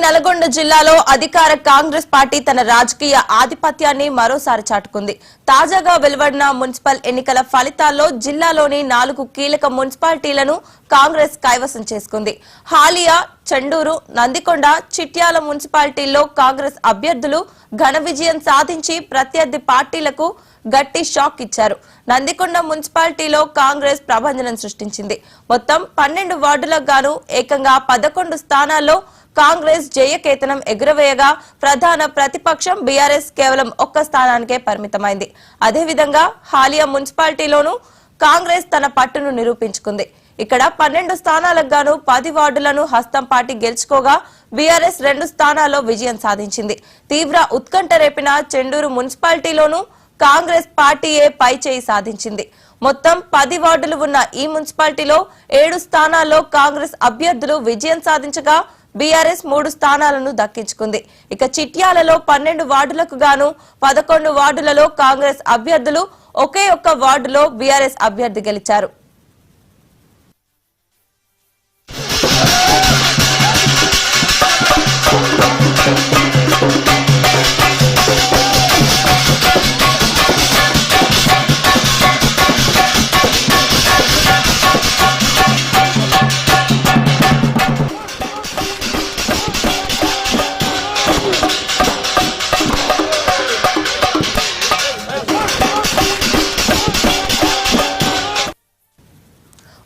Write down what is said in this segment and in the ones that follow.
నల్గొండ జిల్లాలో అధికార కాంగ్రెస్ పార్టీ తన రాజకీయ ఆధిపత్యాన్ని మరోసారి చాటుకుంది. తాజాగా వెలువడిన మున్సిపల్ ఎన్నికల ఫలితాల్లో జిల్లాలోని 4 కీలక మున్సిపాలిటీలను కాంగ్రెస్ కైవసం చేసుకుంది. హాలియా, చెండూరు, నందికొండ, చిట్యాల మున్సిపాలిటీల్లో కాంగ్రెస్ అభ్యర్థులు ఘన విజయం సాధించి ప్రత్యర్థి పార్టీలకు గట్టి షాక్ ఇచ్చారు. నందికొండ మున్సిపాలిటీలో కాంగ్రెస్ ప్రభంజనం సృష్టించింది. మొత్తం 12 వార్డులకు గాను ఏకంగా 11 స్థానాల్లో కాంగ్రెస్ జయకేతనం ఎగురవేయగా ప్రధాన ప్రతిపక్షం బీఆర్ఎస్ కేవలం 1 స్థానానికే పరిమితమైంది. అదేవిధంగా హాలియా మున్సిపాలిటీలోనూ కాంగ్రెస్ తన పట్టును నిరూపించుకుంది. ఇక్కడ 12 స్థానాలకు గాను 10 వార్డులను హస్తం పార్టీ గెలుచుకోగా బీఆర్ఎస్ 2 స్థానాల్లో విజయం సాధించింది. తీవ్ర ఉత్కంఠ రేపిన చెండూరు మున్సిపాలిటీలోనూ కాంగ్రెస్ పార్టీయే పైచేయి సాధించింది. మొత్తం 10 వార్డులు ఉన్న ఈ మున్సిపాలిటీలో 7 స్థానాల్లో కాంగ్రెస్ అభ్యర్థులు విజయం సాధించగా బీఆర్ఎస్ 3 స్థానాలను దక్కించుకుంది. ఇక చిట్యాలలో 12 వార్డులకు గాను 11 వార్డులలో కాంగ్రెస్ అభ్యర్థులు, ఒకే ఒక్క వార్డులో బీఆర్ఎస్ అభ్యర్థి గెలిచారు.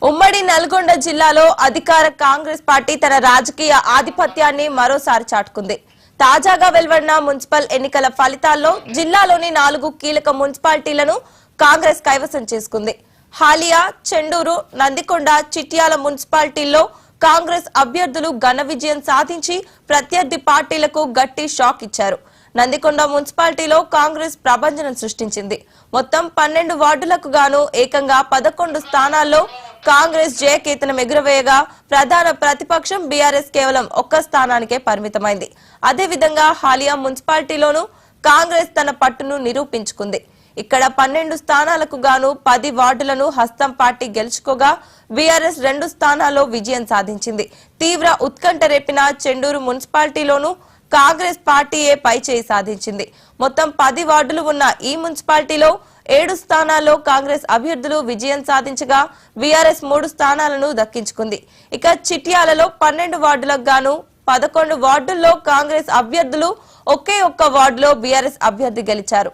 ఉమ్మడి నల్గొండ జిల్లాలో అధికార కాంగ్రెస్ పార్టీ తన రాజకీయ ఆధిపత్యాన్ని మరోసారి చాటుకుంది. తాజాగా వెలువడిన మున్సిపల్ ఎన్నికల ఫలితాల్లో జిల్లాలోని 4 కీలక మున్సిపాలిటీలను కాంగ్రెస్ కైవసం చేసుకుంది. హాలియా, చెండూరు, నందికొండ, చిట్యాల మున్సిపాలిటీల్లో కాంగ్రెస్ అభ్యర్థులు ఘన విజయం సాధించి ప్రత్యర్థి పార్టీలకు గట్టి షాక్ ఇచ్చారు. నందికొండ మున్సిపాలిటీలో కాంగ్రెస్ ప్రభంజనం సృష్టించింది. మొత్తం 12 వార్డులకు గాను ఏకంగా 11 స్థానాల్లో కాంగ్రెస్ జయకేతనం ఎగురవేయగా ప్రధాన ప్రతిపక్షం బీఆర్ఎస్ కేవలం 1 స్థానానికే పరిమితమైంది. అదేవిధంగా హాలియా మున్సిపాలిటీలోనూ కాంగ్రెస్ తన పట్టును నిరూపించుకుంది. ఇక్కడ 12 స్థానాలకు గాను 10 వార్డులను హస్తం పార్టీ గెలుచుకోగా బీఆర్ఎస్ 2 స్థానాల్లో విజయం సాధించింది. తీవ్ర ఉత్కంఠ రేపిన చెండూరు మున్సిపాలిటీలోనూ కాంగ్రెస్ పార్టీయే పైచేయి సాధించింది. మొత్తం 10 వార్డులు ఉన్న ఈ మున్సిపాలిటీలో 7 స్థానాల్లో కాంగ్రెస్ అభ్యర్థులు విజయం సాధించగా బీఆర్ఎస్ 3 స్థానాలను దక్కించుకుంది. ఇక చిట్యాలలో 12 వార్డులకు గాను 11 వార్డుల్లో కాంగ్రెస్ అభ్యర్థులు, ఒకే ఒక్క వార్డులో బీఆర్ఎస్ అభ్యర్థి గెలిచారు.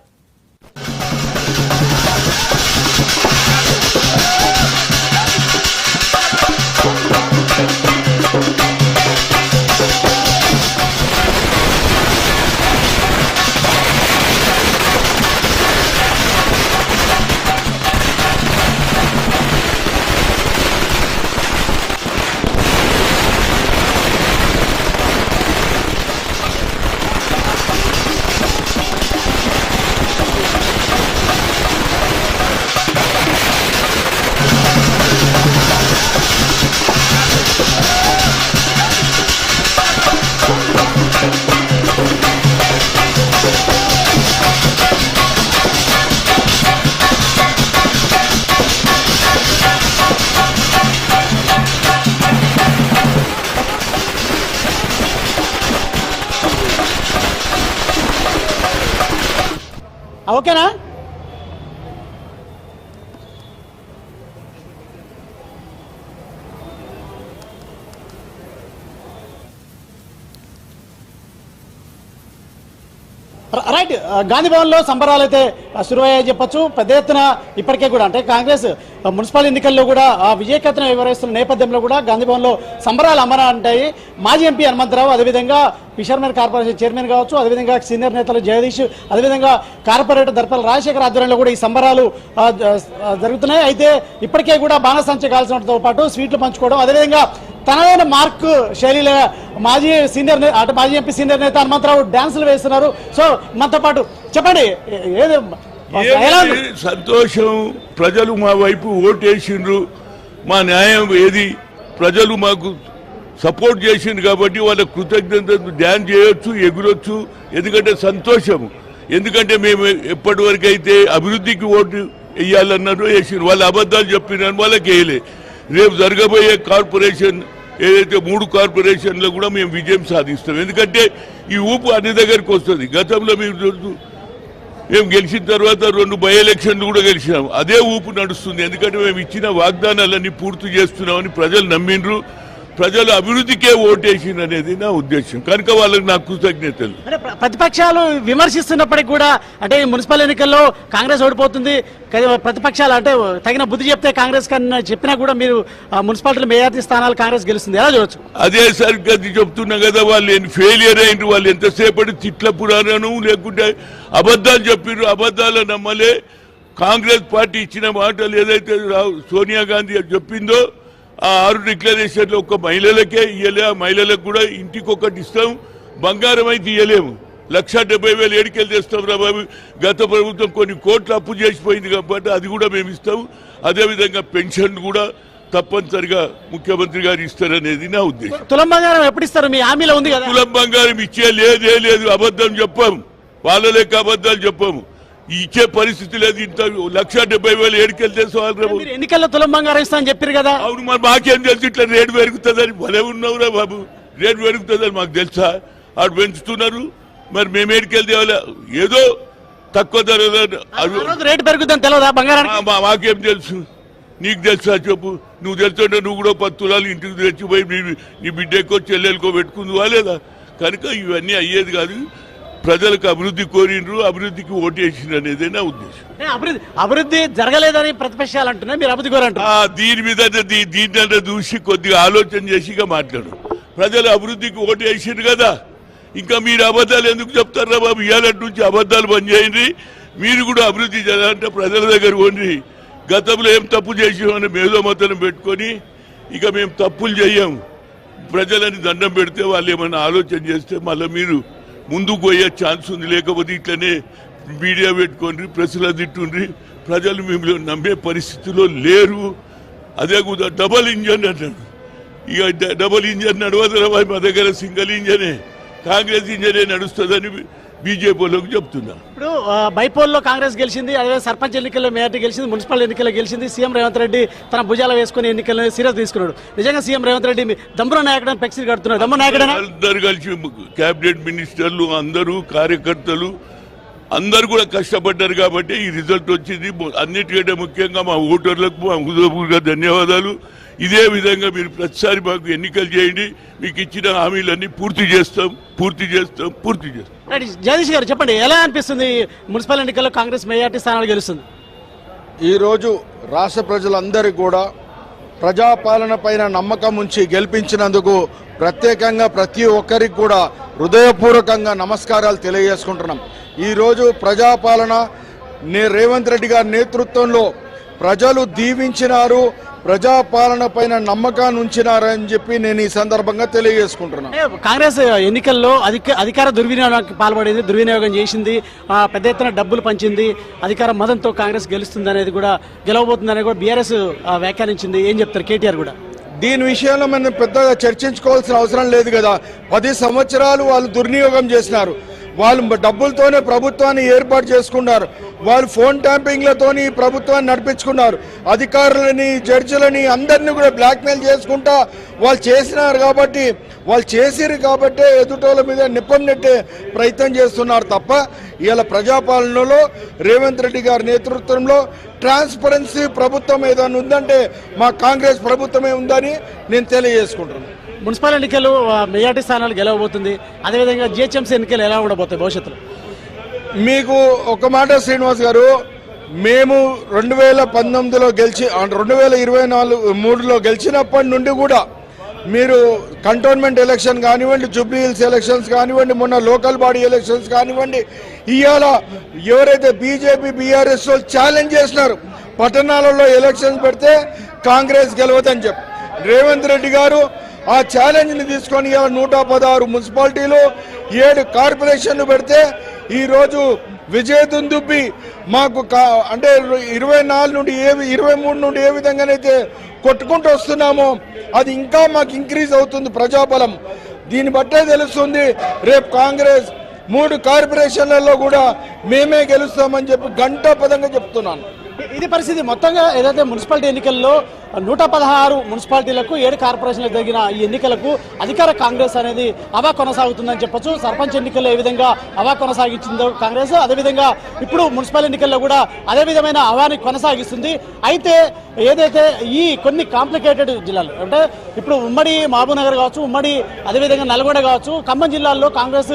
ఓకేనా? రైట్. గాంధీ భవన్లో సంబరాలు అయితే శురువయ్యాయి చెప్పొచ్చు. పెద్ద ఎత్తున ఇప్పటికే కూడా అంటే కాంగ్రెస్ మున్సిపల్ ఎన్నికల్లో కూడా విజయకేతనం వివరిస్తున్న నేపథ్యంలో కూడా గాంధీ భవన్లో సంబరాలు అమరా ఉంటాయి. మాజీ ఎంపీ హనుమంతరావు, అదేవిధంగా ఫిషర్మెన్ కార్పొరేషన్ చైర్మన్ కావచ్చు, అదేవిధంగా సీనియర్ నేతలు జగదీష్, అదేవిధంగా కార్పొరేటర్ దర్పల్ రాజశేఖర్ ఆధ్వర్యంలో కూడా ఈ సంబరాలు జరుగుతున్నాయి. అయితే ఇప్పటికే కూడా బాణసంచ కాల్చడంతో పాటు స్వీట్లు పంచుకోవడం, అదేవిధంగా తనదైన మార్క్ శైలిలో మాజీ ఎంపీ సీనియర్ నేత హనుమంతరావు డాన్సులు వేస్తున్నారు. సో మనతో పాటు చెప్పండి, సంతోషం. ప్రజలు మా వైపు ఓటేసిండ్రు, మా న్యాయం ఏది, ప్రజలు మాకు సపోర్ట్ చేసిండ్రు కాబట్టి వాళ్ళ కృతజ్ఞతలు డ్యాన్స్ చేయొచ్చు, ఎగురొచ్చు. ఎందుకంటే సంతోషము. ఎందుకంటే మేము ఎప్పటి వరకు అయితే అభివృద్ధికి ఓటు వేయాలన్నారు వేసిండ్రు, వాళ్ళు అబద్ధాలు చెప్పినారు, వాళ్ళకి వేయలే. రేపు జరగబోయే కార్పొరేషన్ ఏదైతే 3 కార్పొరేషన్లో కూడా మేము విజయం సాధిస్తాం. ఎందుకంటే ఈ ఊపు అన్ని దగ్గరికి వస్తుంది. గతంలో మీరు మేము గెలిచిన తర్వాత 2 బై ఎలక్షన్లు కూడా గెలిచినాం. అదే ఊపు నడుస్తుంది. ఎందుకంటే మేము ఇచ్చిన వాగ్దానాలన్నీ పూర్తి చేస్తున్నామని ప్రజలు నమ్మిండ్రు. ప్రజలు అభివృద్ధికే ఓటేసింది అనేది నా ఉద్దేశం. కనుక వాళ్ళకి నాకు కృతజ్ఞతలు. అంటే ప్రతిపక్షాలు విమర్శిస్తున్నప్పటికీ కూడా అంటే మున్సిపల్ ఎన్నికల్లో కాంగ్రెస్ ఓడిపోతుంది, ప్రతిపక్షాలు అంటే తగిన బుద్ధి చెప్తే కాంగ్రెస్ కన్నా చెప్పినా కూడా మీరు మున్సిపాలిటీలో మేయార్టీ స్థానాలు కాంగ్రెస్ గెలుస్తుంది, ఎలా చూడొచ్చు? అదే సరిగ్గా చెప్తున్నా కదా, వాళ్ళు ఫెయిలియర్ అయినరు. వాళ్ళు ఎంతసేపటి తిట్ల పురాణం లేకుంటే అబద్ధాలు చెప్పిర్రు, అబద్ధాలు నమ్మలే. కాంగ్రెస్ పార్టీ ఇచ్చిన మాటలు ఏదైతే సోనియా గాంధీ చెప్పిందో ఆ 6 డిక్లరేషన్లు ఒక్క మహిళలకే ఇయ్యలే. ఆ మహిళలకు కూడా ఇంటికి ఒకటి ఇస్తాం, బంగారం అయితే ఇయ్యలేము. 1,70,000 ఏడికెళ్ళి తెస్తాం రా బాబు. గత ప్రభుత్వం కొన్ని కోట్లు అప్పు చేసిపోయింది కాబట్టి అది కూడా మేము ఇస్తాం. అదేవిధంగా పెన్షన్ కూడా తప్పనిసరిగా ముఖ్యమంత్రి గారు ఇస్తారనేది నా ఉద్దేశం. తులం బంగారం ఎప్పుడు ఇస్తారు? మీ హామీలో ఉంది కదా. తులం బంగారం ఇచ్చే లేదు, అబద్ధం చెప్పాము. వాళ్ళ లెక్క అబద్ధాలు చెప్పాము. ఇచ్చే పరిస్థితి లేదు. ఇంత 1,70,000 ఏడికెళ్ళి తెస్తాం. ఎన్నికల్లో తులం బంగారం ఇస్తా అని చెప్పారు కదా. అవును, మరి మాకేం తెలుసు ఇట్లా రేటు పెరుగుతుందని? భలే ఉన్నావురా బాబు, రేటు పెరుగుతుందని మాకు తెలుసా? అటు పెంచుతున్నారు, మరి మేము ఏడికెళ్ళి తేవాలా? ఏదో తక్కువ ధర రేటు పెరుగుతుందని తెలియదా బంగారం? మాకేం తెలుసు? నీకు తెలుసా చెప్పు. నువ్వు తెలుసుంటే నువ్వు కూడా 10 తులాలు ఇంటికి తెచ్చిపోయి నీ బిడ్డకో చెల్లెలకో పెట్టుకుందువా లేదా? కనుక ఇవన్నీ అయ్యేది కాదు. ప్రజలకు అభివృద్ధి కోరిండ్రు, అభివృద్ధికి ఓటేసిండ్రు అనేదే నా ఉద్దేశం. అభివృద్ధి జరగలేదని ప్రతిపక్షాలు అంటున్నాయి, మీరు అభివృద్ధి కోరంటారు. దీని మీద దీంట్లో చూసి కొద్దిగా ఆలోచన చేసిగా మాట్లాడు. ప్రజలు అభివృద్ధికి ఓటేసిండ్రు కదా, ఇంకా మీరు అబద్ధాలు ఎందుకు చెప్తారా బాబు? ఇవాళ నుంచి అబద్ధాలు బంద్ చేయండి. మీరు కూడా అభివృద్ధి చేయాలంటే ప్రజల దగ్గర పోండి. గతంలో ఏం తప్పు చేసామని మేధోమతనం పెట్టుకొని ఇక మేము తప్పులు చెయ్యం, ప్రజలని దండం పెడితే వాళ్ళు ఏమైనా ఆలోచన చేస్తే మళ్ళీ మీరు ముందుకు పోయే ఛాన్స్ ఉంది. లేకపోతే ఇట్లనే మీడియా పెట్టుకోండి, ప్రెస్లో తిట్టుండ్రి, ప్రజలు మిమ్మల్ని నమ్మే పరిస్థితిలో లేరు. అదే కూడా డబల్ ఇంజన్ అంటాడు. ఇక డబల్ ఇంజన్ నడవదు, మా దగ్గర సింగిల్ ఇంజనే, కాంగ్రెస్ ఇంజనే నడుస్తుందని బీజేపీలోకి చెప్తున్నా. ఇప్పుడు బైపోల్లో కాంగ్రెస్ గెలిచింది, అదే సర్పంచ్ ఎన్నికల్లో మేయర్టీ గెలిచింది, మున్సిపల్ ఎన్నికల్లో గెలిచింది. సీఎం రేవంత్ రెడ్డి తన భుజాల వేసుకుని ఎన్నికలను సీరియస్ తీసుకున్నాడు. నిజంగా సీఎం రేవంత్ రెడ్డి దమ్మున నాయకుడు ఫ్లెక్సీ కడుతున్నారు. దమ్ము నాయకుడు అందరు కలిసి కేబినెట్ మినిస్టర్లు అందరూ కార్యకర్తలు అందరు కూడా కష్టపడ్డారు కాబట్టి ఈ రిజల్ట్ వచ్చింది. అన్నిటికంటే ముఖ్యంగా మా ఓటర్లకు మా హృదయపూర్వక ధన్యవాదాలు. ఇదే విధంగా మీరు ప్రతిసారి మాకు ఎన్నికలు చేయండి, మీకు ఇచ్చిన హామీలన్నీ పూర్తి చేస్తాం. జగదీష్ గారు చెప్పండి, ఎలా అనిపిస్తుంది మున్సిపల్ ఎన్నికల్లో కాంగ్రెస్ మేయార్టీ స్థానాలు గెలుస్తుంది? ఈరోజు రాష్ట్ర ప్రజలందరికీ కూడా ప్రజాపాలన పైన నమ్మకం ఉంచి గెలిపించినందుకు ప్రత్యేకంగా ప్రతి ఒక్కరికి కూడా హృదయపూర్వకంగా నమస్కారాలు తెలియజేసుకుంటున్నాం. ఈరోజు ప్రజాపాలన రేవంత్ రెడ్డి గారి నేతృత్వంలో ప్రజలు దీవించినారు, ప్రజాపాలన పైన నమ్మకాన్ని ఉంచినారని చెప్పి నేను ఈ సందర్భంగా తెలియజేసుకుంటున్నాను. కాంగ్రెస్ ఎన్నికల్లో అధికార దుర్వినియోగానికి పాల్పడేది, దుర్వినియోగం చేసింది, పెద్ద ఎత్తున డబ్బులు పంచింది, అధికార మదంతో కాంగ్రెస్ గెలుస్తుంది అనేది కూడా, గెలవబోతుంది అనేది కూడా బీఆర్ఎస్ వ్యాఖ్యానించింది. ఏం చెప్తారు కేటీఆర్ కూడా? దీని విషయంలో మనం పెద్దగా చర్చించుకోవాల్సిన అవసరం లేదు కదా. 10 సంవత్సరాలు వాళ్ళు దుర్వినియోగం చేసినారు. వాళ్ళు డబ్బులతోనే ప్రభుత్వాన్ని ఏర్పాటు చేసుకున్నారు. వాళ్ళు ఫోన్ ట్యాంపింగ్లతోని ప్రభుత్వాన్ని నడిపించుకున్నారు. అధికారులని, జడ్జిలని అందరినీ కూడా బ్లాక్మెయిల్ చేసుకుంటా వాళ్ళు చేసినారు. కాబట్టి వాళ్ళు చేసిరు కాబట్టి ఎదుటోళ్ళ మీద నిప్పం నెట్టే ప్రయత్నం చేస్తున్నారు తప్ప ఇవాళ ప్రజాపాలనలో రేవంత్ రెడ్డి గారి నేతృత్వంలో ట్రాన్స్పరెన్సీ ప్రభుత్వం ఏదైనా ఉందంటే మా కాంగ్రెస్ ప్రభుత్వమే ఉందని నేను తెలియజేసుకుంటున్నాను. మున్సిపల్ ఎన్నికలు మెజార్టీ స్థానాలు గెలవబోతుంది, అదేవిధంగా జిహెచ్ఎంసీ ఎన్నికలు ఎలా ఉండబోతాయి భవిష్యత్తులో? మీకు ఒక మాట శ్రీనివాస్ గారు, మేము 2019లో గెలిచి 2023లో గెలిచినప్పటి నుండి కూడా మీరు కంటోన్మెంట్ ఎలక్షన్ కానివ్వండి, జూబ్లీ హిల్స్ ఎలక్షన్స్ కానివ్వండి, మొన్న లోకల్ బాడీ ఎలక్షన్స్ కానివ్వండి, ఇవాళ ఎవరైతే బీజేపీ బీఆర్ఎస్ ఛాలెంజ్ చేసినారు పట్టణాలలో ఎలక్షన్స్ పెడితే కాంగ్రెస్ గెలవదని చెప్పి రేవంత్ రెడ్డి గారు ఆ ఛాలెంజ్ని తీసుకొని 116 మున్సిపాలిటీలు 7 కార్పొరేషన్లు పెడితే ఈరోజు విజయదుందుబ్బి మాకు అంటే 24 నుండి 23 నుండి ఏ విధంగానైతే కొట్టుకుంటూ వస్తున్నామో అది ఇంకా మాకు ఇంక్రీజ్ అవుతుంది ప్రజాబలం. దీన్ని బట్టే తెలుస్తుంది రేపు కాంగ్రెస్ 3 కార్పొరేషన్లలో కూడా మేమే గెలుస్తామని చెప్పి గంటాపదంగా చెప్తున్నాను. ఇది పరిస్థితి మొత్తంగా ఏదైతే మున్సిపాలిటీ ఎన్నికల్లో 116 మున్సిపాలిటీలకు 7 కార్పొరేషన్లకు జరిగిన ఈ ఎన్నికలకు అధికార కాంగ్రెస్ అనేది హవా కొనసాగుతుందని చెప్పొచ్చు. సర్పంచ్ ఎన్నికల్లో ఏ విధంగా హవా కొనసాగించిందో కాంగ్రెస్, అదేవిధంగా ఇప్పుడు మున్సిపల్ ఎన్నికల్లో కూడా అదే విధమైన హవాని కొనసాగిస్తుంది. అయితే ఏదైతే ఈ కొన్ని కాంప్లికేటెడ్ జిల్లాలు అంటే ఇప్పుడు ఉమ్మడి మహబూబ్నగర్ కావచ్చు, ఉమ్మడి అదేవిధంగా నల్గొండ కావచ్చు, ఖమ్మం జిల్లాల్లో కాంగ్రెస్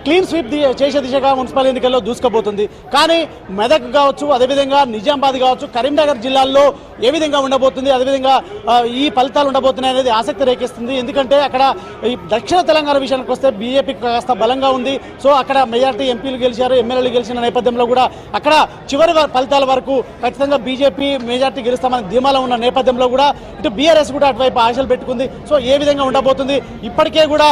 క్లీన్ స్వీప్ చేసే దిశగా మున్సిపల్ ఎన్నికల్లో దూసుకుపోతుంది. కానీ మెదక్ కావచ్చు, అదేవిధంగా నిజామాబాద్ కావచ్చు, కరీంనగర్ జిల్లాల్లో ఏ విధంగా ఉండబోతుంది, అదేవిధంగా ఈ ఫలితాలు ఉండబోతున్నాయి అనేది ఆసక్తి రేకిస్తుంది. ఎందుకంటే అక్కడ ఈ దక్షిణ తెలంగాణ విషయానికి వస్తే బీజేపీ కాస్త బలంగా ఉంది. సో అక్కడ మెజార్టీ ఎంపీలు గెలిచారు, ఎమ్మెల్యేలు గెలిచిన నేపథ్యంలో కూడా అక్కడ చివరి ఫలితాల వరకు ఖచ్చితంగా బీజేపీ మెజార్టీ గెలుస్తామని ధీమాలో ఉన్న నేపథ్యంలో కూడా ఇటు బీఆర్ఎస్ కూడా అటువైపు ఆశలు పెట్టుకుంది. సో ఏ విధంగా ఉండబోతుంది, ఇప్పటికే కూడా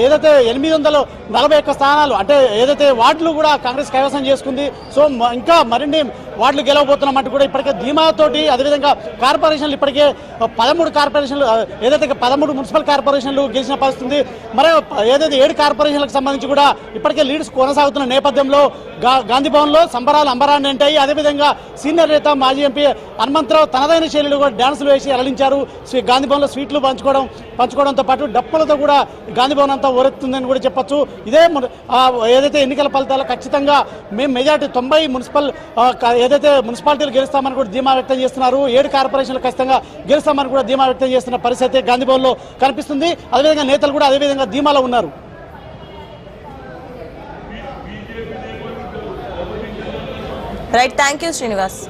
ఏదైతే 841 స్థానాలు అంటే ఏదైతే వార్డులు కూడా కాంగ్రెస్ కైవసం చేసుకుంది. సో ఇంకా మరిన్ని వార్డులు గెలవబోతున్నామంటూ కూడా ఇప్పటికే ధీమాతోటి, అదేవిధంగా కార్పొరేషన్లు ఇప్పటికే 13 కార్పొరేషన్లు ఏదైతే 13 మున్సిపల్ కార్పొరేషన్లు గెలిచిన పరిస్థితుంది. మరో ఏదైతే 7 కార్పొరేషన్లకు సంబంధించి కూడా ఇప్పటికే లీడ్స్ కొనసాగుతున్న నేపథ్యంలో గాంధీ భవన్లో సంబరాలు అంబరాన్ని అంటాయి. అదేవిధంగా సీనియర్ నేత మాజీ ఎంపీ హనుమంతరావు తనదైన శైలిలో కూడా డ్యాన్సులు వేసి అలరించారు. గాంధీ భవన్లో స్వీట్లు పంచుకోవడంతో పాటు డప్పులతో కూడా గాంధీ భవన్ అంతా ఊరెత్తుందని కూడా చెప్పొచ్చు. ఇదే ఏదైతే ఎన్నికల ఫలితాలు ఖచ్చితంగా మేము మెజార్టీ 90 ఏదైతే మున్సిపాలిటీలు గెలుస్తామని కూడా ధీమా వ్యక్తం చేస్తున్నారు. 7 కార్పొరేషన్లు ఖచ్చితంగా గెలుస్తామని కూడా ధీమా వ్యక్తం చేస్తున్న పరిస్థితి గాంధీ భవన్లో కనిపిస్తుంది. అదేవిధంగా నేతలు కూడా అదేవిధంగా ధీమాలో ఉన్నారు. Right, thank you Srinivas.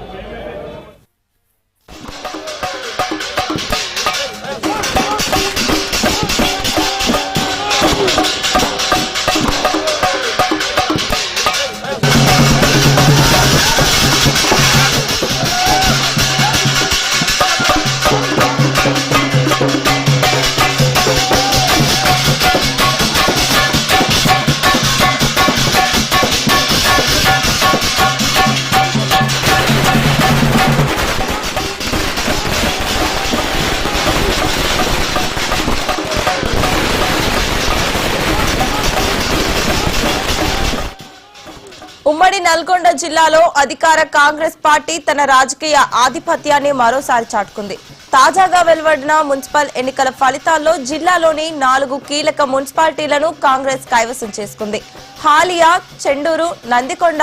ఉమ్మడి నల్గొండ జిల్లాలో అధికార కాంగ్రెస్ పార్టీ తన రాజకీయ ఆధిపత్యాన్ని మరోసారి చాటుకుంది. తాజాగా వెలువడిన మున్సిపల్ ఎన్నికల ఫలితాల్లో జిల్లాలోని 4 కీలక మున్సిపాలిటీలను కాంగ్రెస్ కైవసం చేసుకుంది. హాలియా, చెండూరు, నందికొండ,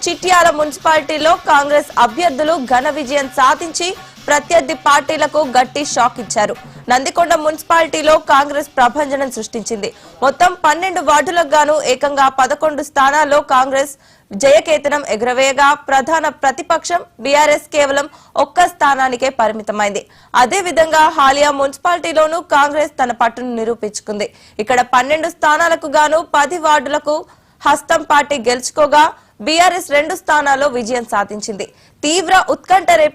చిట్యాల మున్సిపాలిటీలో కాంగ్రెస్ అభ్యర్థులు ఘన విజయం సాధించి ప్రత్యర్థి పార్టీలకు గట్టి షాక్ ఇచ్చారు. నందికొండ మున్సిపాలిటీలో కాంగ్రెస్ ప్రభంజనం సృష్టించింది. మొత్తం 12 వార్డులకు గాను ఏకంగా 11 స్థానాల్లో కాంగ్రెస్ జయకేతనం ఎగురవేయగా ప్రధాన ప్రతిపక్షం బీఆర్ఎస్ కేవలం 1 స్థానానికే పరిమితమైంది. అదేవిధంగా హాలియా మున్సిపాలిటీలోనూ కాంగ్రెస్ తన పట్టును నిరూపించుకుంది. ఇక్కడ 12 స్థానాలకు గాను 10 వార్డులకు హస్తం పార్టీ గెలుచుకోగా బీఆర్ఎస్ 2 స్థానాల్లో విజయం సాధించింది. తీవ్ర ఉత్కంఠ రేపిన